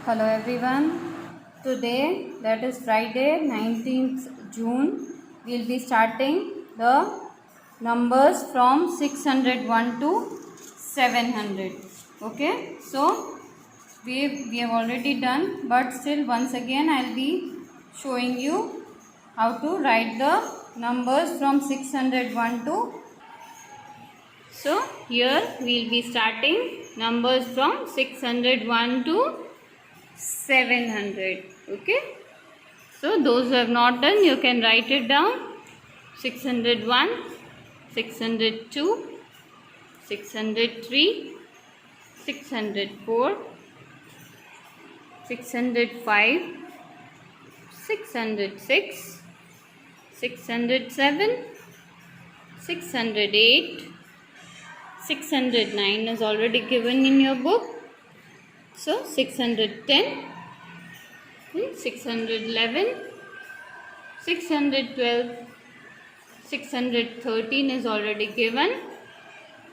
Hello everyone. Today, that is Friday 19th June, we will be starting the numbers from 601 to 700. Okay, so we have already done, but still once again I will be showing you how to write the numbers from 601 to. So here we will be starting numbers from 601 to 700. Okay, so those who have not done, you can write it down. 601, 602, 603, 604, 605, 606, 607, 608, 609 is already given in your book. So 610, 611, 612, 613 is already given.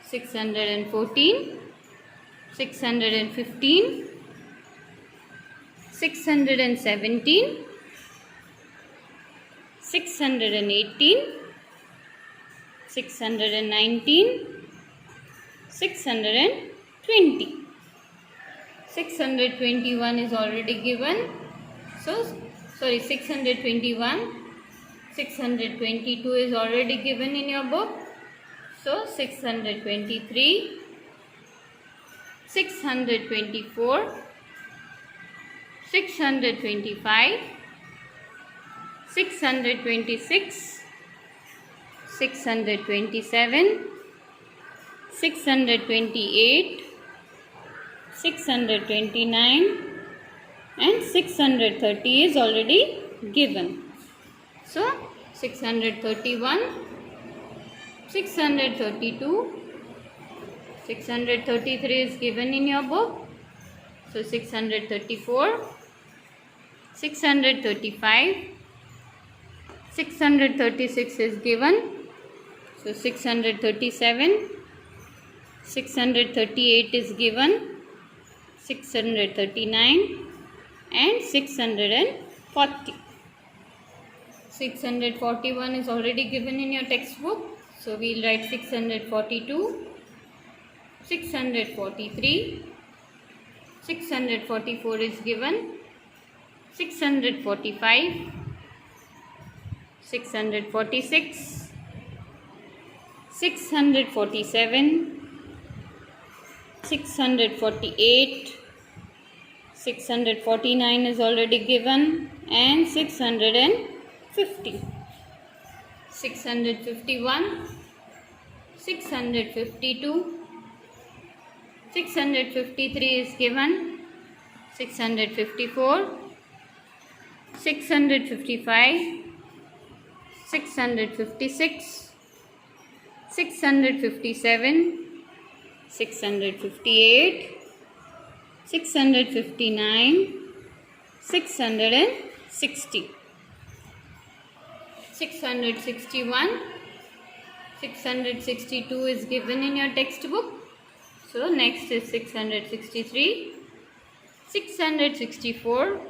614, 615, 617, 618, 619, 620. 621 is already given. So, 621, 622 is already given in your book. So, 623, 624, 625, 626, 627, 628, 629 and 630 is already given. So 631, 632, 633 is given in your book. So 634, 635, 636 is given. So 637, 638 is given. 639 and 640. 641 is already given in your textbook. So we will write 642, 643, 644 is given. 645, 646, 647, 648, 649 is already given and 650. 651, 652, 653 is given. 654, 655, 656, 657, 658, 659, 660. 661, 662 is given in your textbook. So next is 663, 664,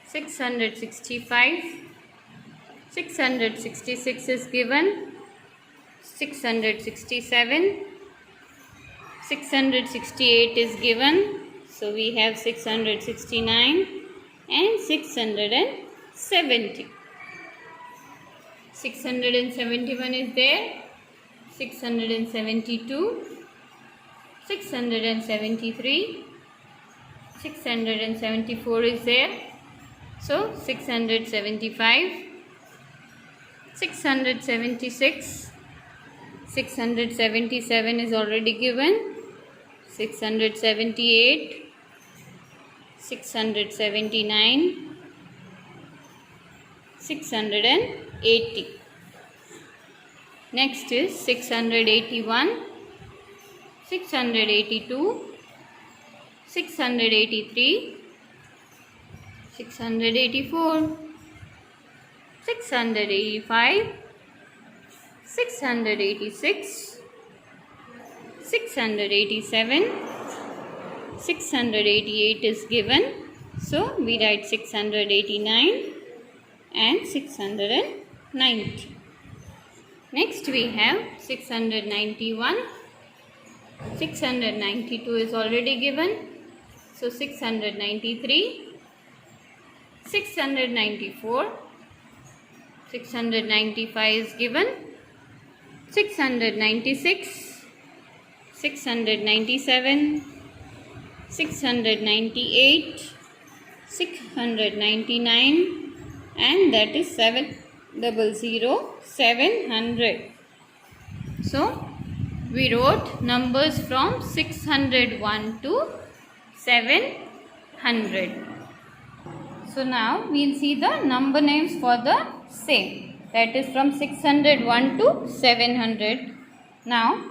665, 666 is given. 667, 668 is given. So we have 669 and 670. 671 is there. 672, 673, 674 is there. So 675, 676, 677 is already given. 678, 679, 680. Next is 681, 682, 683, 684, 685, 686, 687, 688 is given. So we write 689 and 690. Next we have 691. 692 is already given. So 693, 694, 695 is given. 696, 697, 698, 699, and that is 700. So we wrote numbers from 601 to 700. So now we'll see the number names for the same. That is from 601 to 700. Now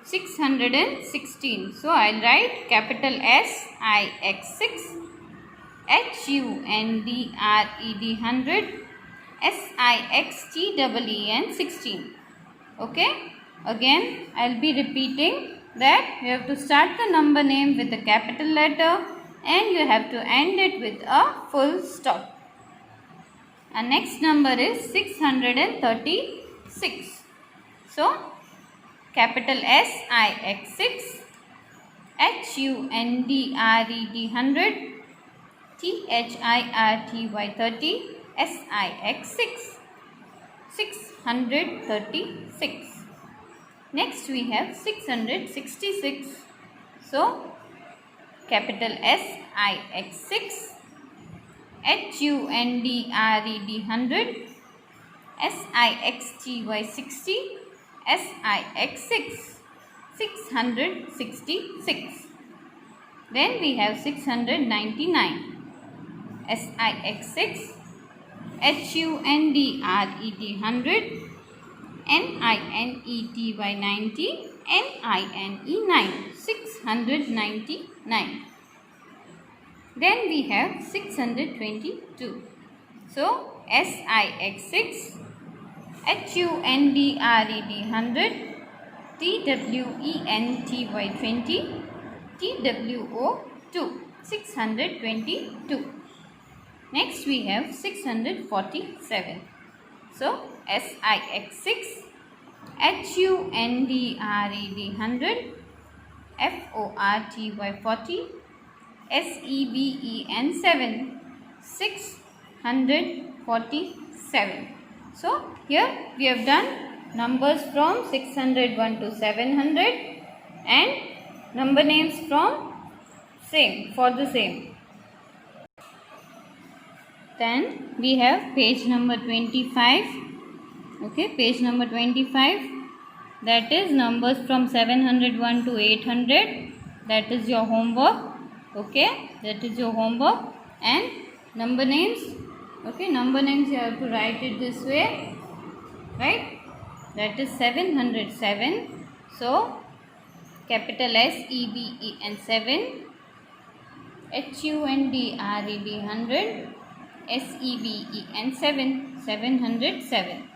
616. So I'll write capital SIX6, HUNDRED 100, SIXTEEN 16. Okay. Again I'll be repeating that you have to start the number name with a capital letter and you have to end it with a full stop. Our next number is 636. So capital SIX6, HUNDRED 100, THIRTY 30, SIX6, 636. Next we have 666. So capital SIX6, HUNDRED 100, SIXTY 60, SIX6, 666. Then we have 699. SIX6, HUNDRED 100, NINETY 90, NINE 699. Then we have 622. So SIX6, HUNDRED 100, TWENTY 20, TWO 2, 622. Next we have 647. So SIX6, HUNDRED 100, FORTY 40, SEVEN 7, 647. So here we have done numbers from 601 to 700 and number names from same for the same. Then we have page number 25. Okay, page number 25. That is numbers from 701 to 800. That is your homework. Okay, that is your homework. And number names. Okay, number names you have to write it this way. Right? That is 707. So capital SEVEN 7, HUNDRED 100, SEVEN 7, 707.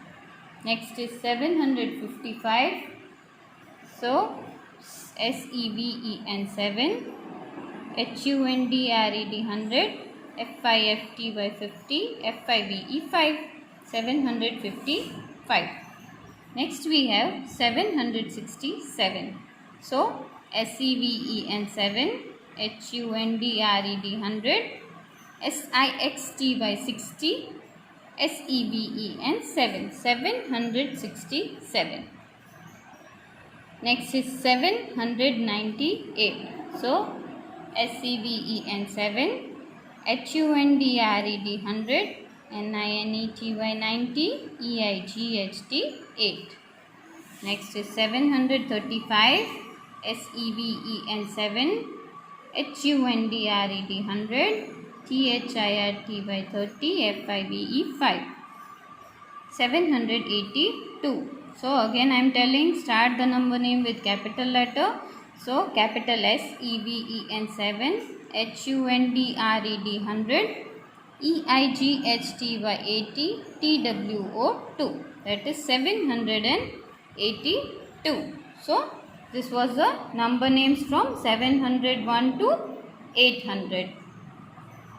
Next is 755. So SEVEN 7, HUNDRED 100, FIFTY 50, FIVE 5, 755. Next we have 767. So SEVEN 7, HUNDRED 100, SIXTY 60, SEVEN 7, 767. Next is 798. So SEVEN 7, HUNDRED 100, NINETY 90, EIGHT 8. Next is 735. SEVEN 7, HUNDRED 100, THIRTY 30, FIVE 5. 782. So again I am telling, start the number name with capital letter. So capital SEVEN 7, HUNDRED 100, EIGHTY 80, TWO 2. That is 782. So this was the number names from 701 to 800.